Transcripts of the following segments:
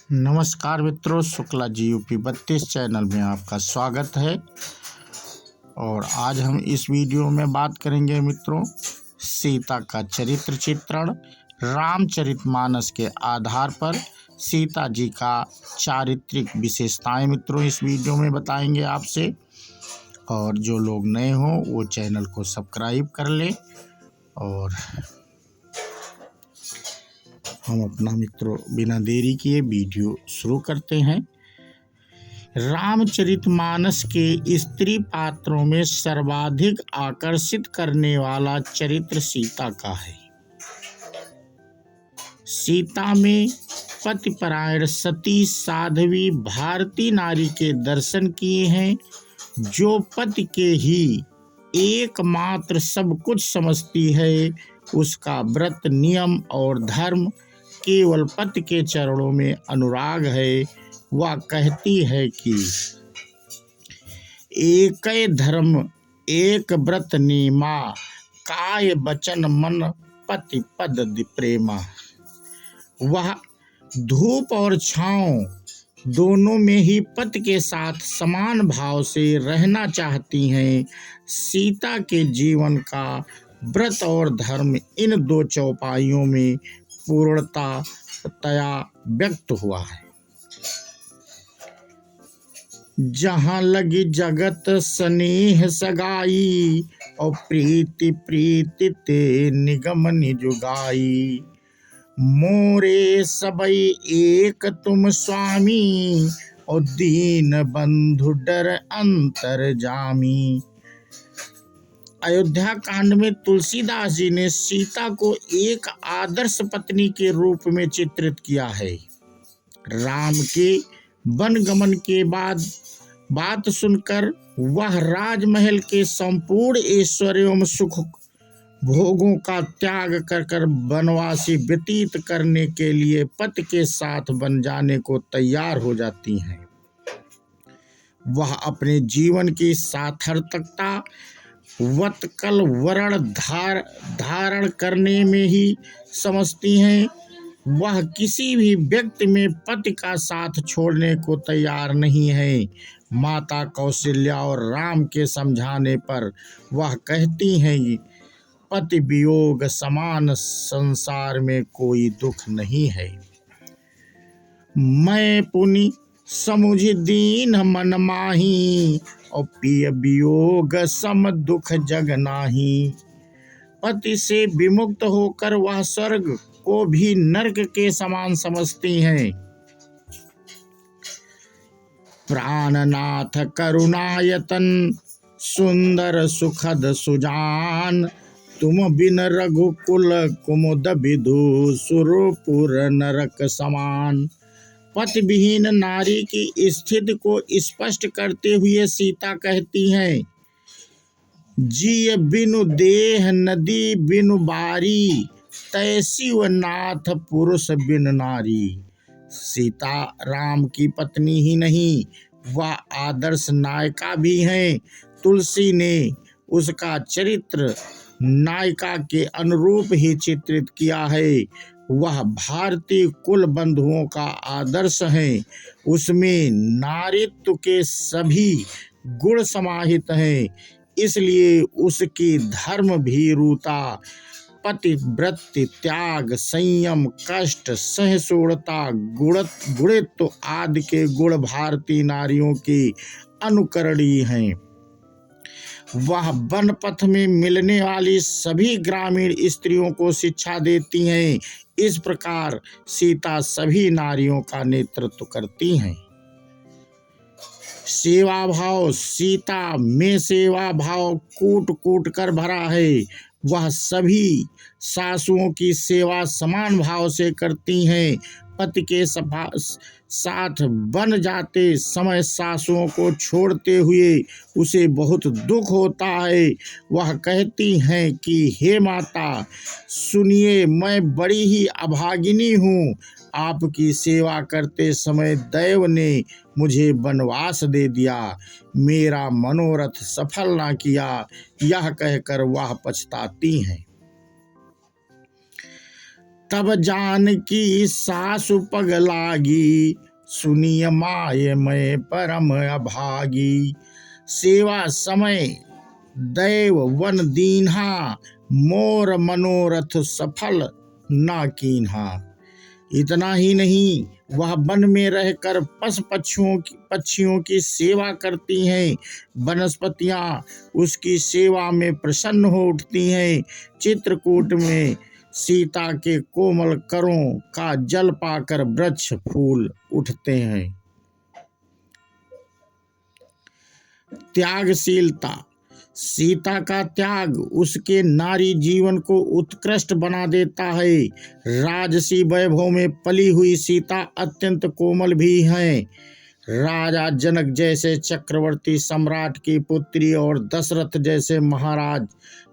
नमस्कार मित्रों, Shukla ji UP 32 channel में आपका स्वागत है। और आज हम इस वीडियो में बात करेंगे मित्रों सीता का चरित्र चित्रण। रामचरितमानस के आधार पर सीता जी का चारित्रिक विशेषताएं मित्रों इस वीडियो में बताएंगे आपसे। और जो लोग नए हों वो चैनल को सब्सक्राइब कर लें। और हम अपना मित्रों बिना देरी किए वीडियो शुरू करते हैं। रामचरितमानस के स्त्री पात्रों में सर्वाधिक आकर्षित करने वाला चरित्र सीता का है। सीता में पतिपरायण सती साध्वी भारती नारी के दर्शन किए हैं, जो पति के ही एकमात्र सब कुछ समझती है। उसका व्रत नियम और धर्म केवल पति के चरणों में अनुराग है। वह कहती है कि एक धर्म एक व्रत नेमा, काय वचन मन पति पद प्रेमा। वह धूप और छांव दोनों में ही पति के साथ समान भाव से रहना चाहती हैं। सीता के जीवन का व्रत और धर्म इन दो चौपाइयों में पूर्णतया व्यक्त हुआ है। जहाँ लगी जगत स्नेह सगाई, और प्रीति प्रीति ते निगम निजुगाई। मोरे सबई एक तुम स्वामी, और दीन बंधु डर अंतर जामी। अयोध्या कांड में तुलसीदास जी ने सीता को एक आदर्श पत्नी के रूप में चित्रित किया है। राम के वनगमन के बाद बात सुनकर वह राजमहल के संपूर्ण ऐश्वर्य एवं सुख भोगों का त्याग कर वनवासी व्यतीत करने के लिए पति के साथ बन जाने को तैयार हो जाती हैं। वह अपने जीवन की सार्थकता वत्कल वरण धारण करने में ही समझती हैं। वह किसी भी व्यक्ति में पति का साथ छोड़ने को तैयार नहीं है। माता कौशल्या और राम के समझाने पर वह कहती हैं, पति वियोग समान संसार में कोई दुख नहीं है। मैं पुनि समुझ दीन मन माही, और पिय वियोग सम दुख जग नाही। पति से विमुक्त होकर वह स्वर्ग को भी नरक के समान समझती हैं। प्राणनाथ करुणायतन सुंदर सुखद सुजान, तुम बिन रघुकुल कुमुद विधु सुरपुर नरक समान। पति विहीन नारी की स्थिति को स्पष्ट करते हुए सीता कहती हैं, जिय बिनु देह नदी बिनु बारी, तैसी व नाथ पुरुष बिन नारी। सीता राम की पत्नी ही नहीं, वह आदर्श नायिका भी हैं। तुलसी ने उसका चरित्र नायिका के अनुरूप ही चित्रित किया है। वह भारतीय कुल बंधुओं का आदर्श है। उसमें नारीत्व के सभी गुण समाहित हैं। इसलिए उसकी धर्म भीरुता, पतिव्रत त्याग, संयम, कष्ट सहिष्णुता, गुणित्व आदि के गुण भारतीय नारियों की अनुकरणीय हैं। वह वन पथ में मिलने वाली सभी ग्रामीण स्त्रियों को शिक्षा देती हैं। इस प्रकार सीता सभी नारियों का नेतृत्व करती हैं। सेवा भाव, सीता में सेवा भाव कूट कूट कर भरा है। वह सभी सासुओं की सेवा समान भाव से करती हैं। पति के साथ बन जाते समय सासुओं को छोड़ते हुए उसे बहुत दुख होता है। वह कहती हैं कि हे माता सुनिए, मैं बड़ी ही अभागिनी हूँ। आपकी सेवा करते समय दैव ने मुझे वनवास दे दिया, मेरा मनोरथ सफल ना किया। यह कहकर वह पछताती हैं। तब जानकी सासु पग लागी, सुनिय माय मैं परम अभागी। सेवा समय दैव वन दीन्हा, मोर मनोरथ सफल ना कीन्हा। इतना ही नहीं, वह वन में रहकर पक्षियों की सेवा करती हैं। वनस्पतियां उसकी सेवा में प्रसन्न हो उठती हैं। चित्रकूट में सीता के कोमल करों का जल पाकर वृक्ष फूल उठते हैं। त्यागशीलता। सीता का त्याग उसके नारी जीवन को उत्कृष्ट बना देता है। राजसी वैभव में पली हुई सीता अत्यंत कोमल भी है। राजा जनक जैसे चक्रवर्ती सम्राट की पुत्री और दशरथ जैसे महाराज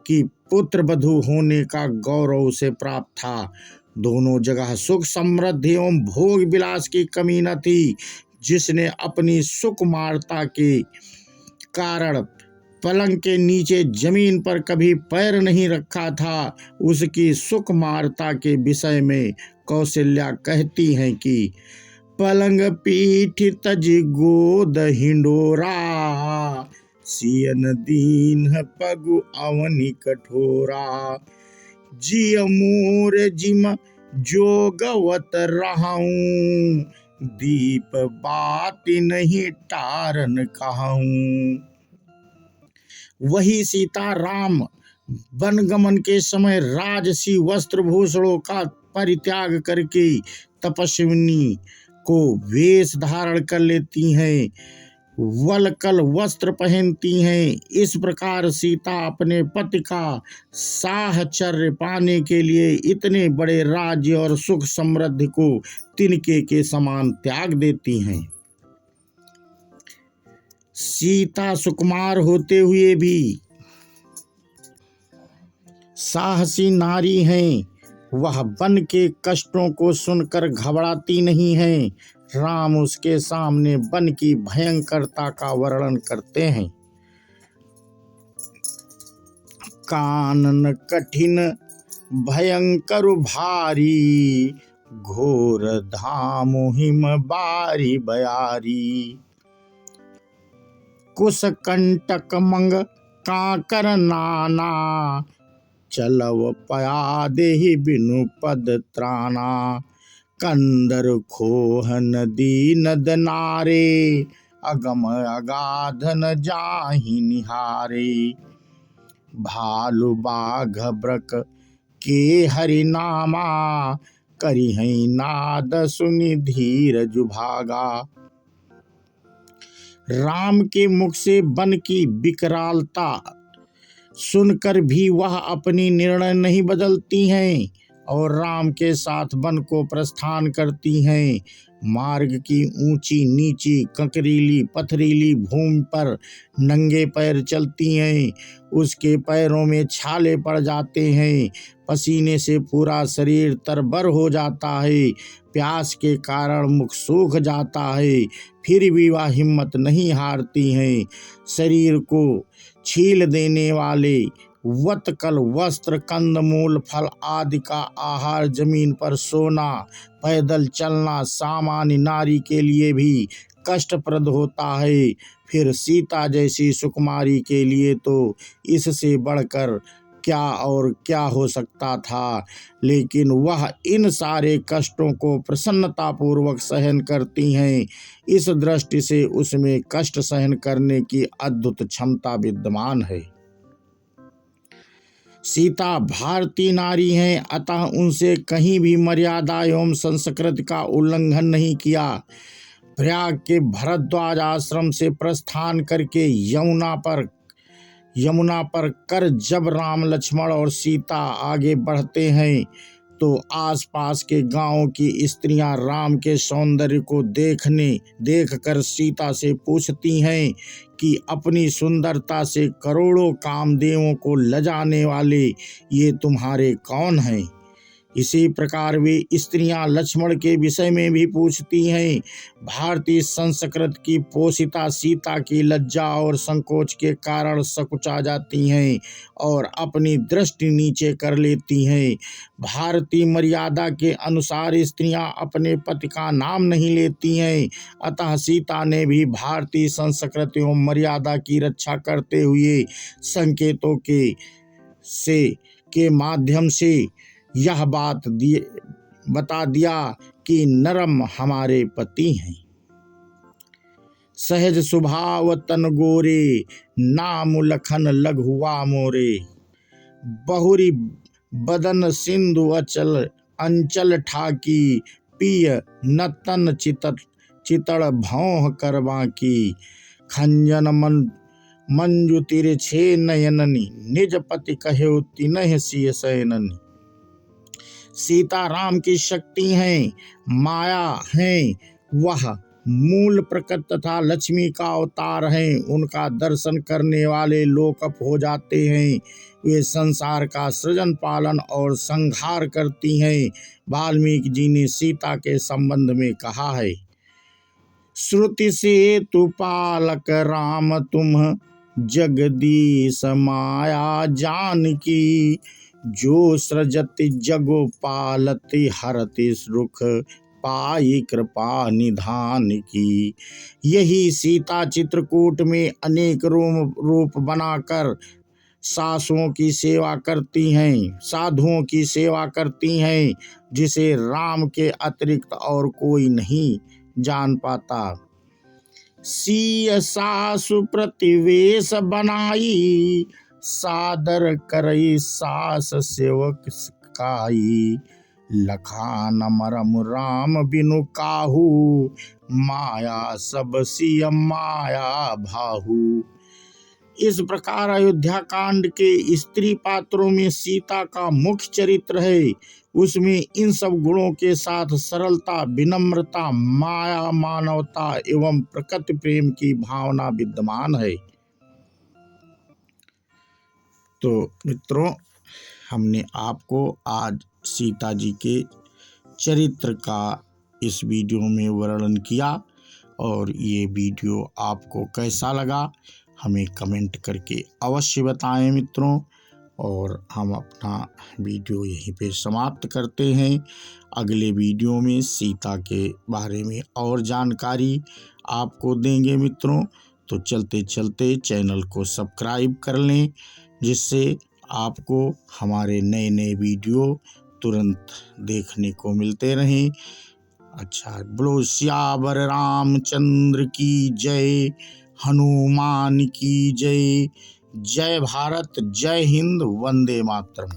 की पुत्र वधू होने का गौरव उसे प्राप्त था। दोनों जगह सुख समृद्धि एवं भोग विलास की कमी न थी। जिसने अपनी सुकुमारता के कारण पलंग के नीचे जमीन पर कभी पैर नहीं रखा था, उसकी सुकुमारता के विषय में कौशल्या कहती हैं कि पलंग पीठ तज गोद हिंडोरा, सियन दीन पगु अवनि कठोरा। जिय मोर जिम जोगवत रहाऊं, दीप बाती नहीं टारन कहूं। वही सीता राम वनगमन के समय राजसी वस्त्र भूषणों का परित्याग करके तपस्विनी को वेश धारण कर लेती हैं, वलकल वस्त्र पहनती हैं। इस प्रकार सीता अपने पति का साहचर्य पाने के लिए इतने बड़े राज्य और सुख समृद्धि को तिनके के समान त्याग देती हैं। सीता सुकुमार होते हुए भी साहसी नारी हैं। वह वन के कष्टों को सुनकर घबराती नहीं है। राम उसके सामने वन की भयंकरता का वर्णन करते हैं। कानन कठिन भयंकर भारी, घोर धाम हिम बारी बयारी। कुश कंटक मंग काकर नाना, चलव पया देहि बिनु पद त्राना। कंदर खोह नदी नद नारे, अगम अगाध न जाहि निहारे। भालु बाघ ब्रक के हरिनामा, करिहै नाद सुनि धीरज भागा। राम के मुख से वन की विकरालता सुनकर भी वह अपनी निर्णय नहीं बदलती हैं और राम के साथ वन को प्रस्थान करती हैं। मार्ग की ऊंची नीची कंकरीली पथरीली भूमि पर नंगे पैर चलती हैं। उसके पैरों में छाले पड़ जाते हैं। पसीने से पूरा शरीर तरबर हो जाता है। प्यास के कारण मुख सूख जाता है, फिर भी वह हिम्मत नहीं हारती हैं। शरीर को छील देने वाले वतकल वस्त्र, कंदमूल, फल आदि का आहार, जमीन पर सोना, पैदल चलना सामान्य नारी के लिए भी कष्टप्रद होता है। फिर सीता जैसी सुकुमारी के लिए तो इससे बढ़कर क्या और क्या हो सकता था। लेकिन वह इन सारे कष्टों को प्रसन्नतापूर्वक सहन करती हैं। इस दृष्टि से उसमें कष्ट सहन करने की अद्भुत क्षमता विद्यमान है। सीता भारतीय नारी हैं, अतः उनसे कहीं भी मर्यादा एवं संस्कृति का उल्लंघन नहीं किया। प्रयाग के भरद्वाज आश्रम से प्रस्थान करके यमुना पर कर जब राम लक्ष्मण और सीता आगे बढ़ते हैं तो आसपास के गांवों की स्त्रियां राम के सौंदर्य को देखकर सीता से पूछती हैं कि अपनी सुंदरता से करोड़ों कामदेवों को लजाने वाले ये तुम्हारे कौन हैं। इसी प्रकार वे स्त्रियां लक्ष्मण के विषय में भी पूछती हैं। भारतीय संस्कृत की पोषिता सीता की लज्जा और संकोच के कारण सकुचा जाती हैं और अपनी दृष्टि नीचे कर लेती हैं। भारतीय मर्यादा के अनुसार स्त्रियां अपने पति का नाम नहीं लेती हैं, अतः सीता ने भी भारतीय संस्कृति एवं मर्यादा की रक्षा करते हुए संकेतों के माध्यम से यह बात बता दिया कि नरम हमारे पति हैं। सहज स्वभाव तन गोरे, नाम लखन लघुआ मोरे। बहुरी बदन सिंधु अचल अंचल ठाकी, पिय न तन चितड़ भौह करवा की। खंजन मंजु तिरछे नयननी, निज पति कहे तिनहि सिय शयननी। सीता राम की शक्ति हैं, माया हैं, वह मूल प्रकृति तथा लक्ष्मी का अवतार हैं। उनका दर्शन करने वाले लोकप हो जाते हैं। वे संसार का सृजन पालन और संहार करती हैं। वाल्मीकि जी ने सीता के संबंध में कहा है, श्रुति से तु पालक राम तुम, जगदीश माया जानकी। जो सृजति जगो पालति, हरति रुख पाई कृपा निधान की। यही सीता चित्रकूट में अनेक रूप बनाकर सासुओं की सेवा करती हैं, साधुओं की सेवा करती हैं, जिसे राम के अतिरिक्त और कोई नहीं जान पाता। सीय सासु प्रतिवेश बनाई, सादर करई सास सेवक काई। लखान मरम राम बिनु काहू, माया सब सिय माया भाहू। इस प्रकार अयोध्या कांड के स्त्री पात्रों में सीता का मुख्य चरित्र है। उसमें इन सब गुणों के साथ सरलता, विनम्रता, माया, मानवता एवं प्रकृति प्रेम की भावना विद्यमान है। तो मित्रों, हमने आपको आज सीता जी के चरित्र का इस वीडियो में वर्णन किया, और ये वीडियो आपको कैसा लगा हमें कमेंट करके अवश्य बताएं मित्रों। और हम अपना वीडियो यहीं पे समाप्त करते हैं। अगले वीडियो में सीता के बारे में और जानकारी आपको देंगे मित्रों। तो चलते चलते चैनल को सब्सक्राइब कर लें, जिससे आपको हमारे नए नए वीडियो तुरंत देखने को मिलते रहें। अच्छा, बोलो सियावर रामचंद्र की जय, हनुमान की जय। जय भारत, जय हिंद, वंदे मातरम।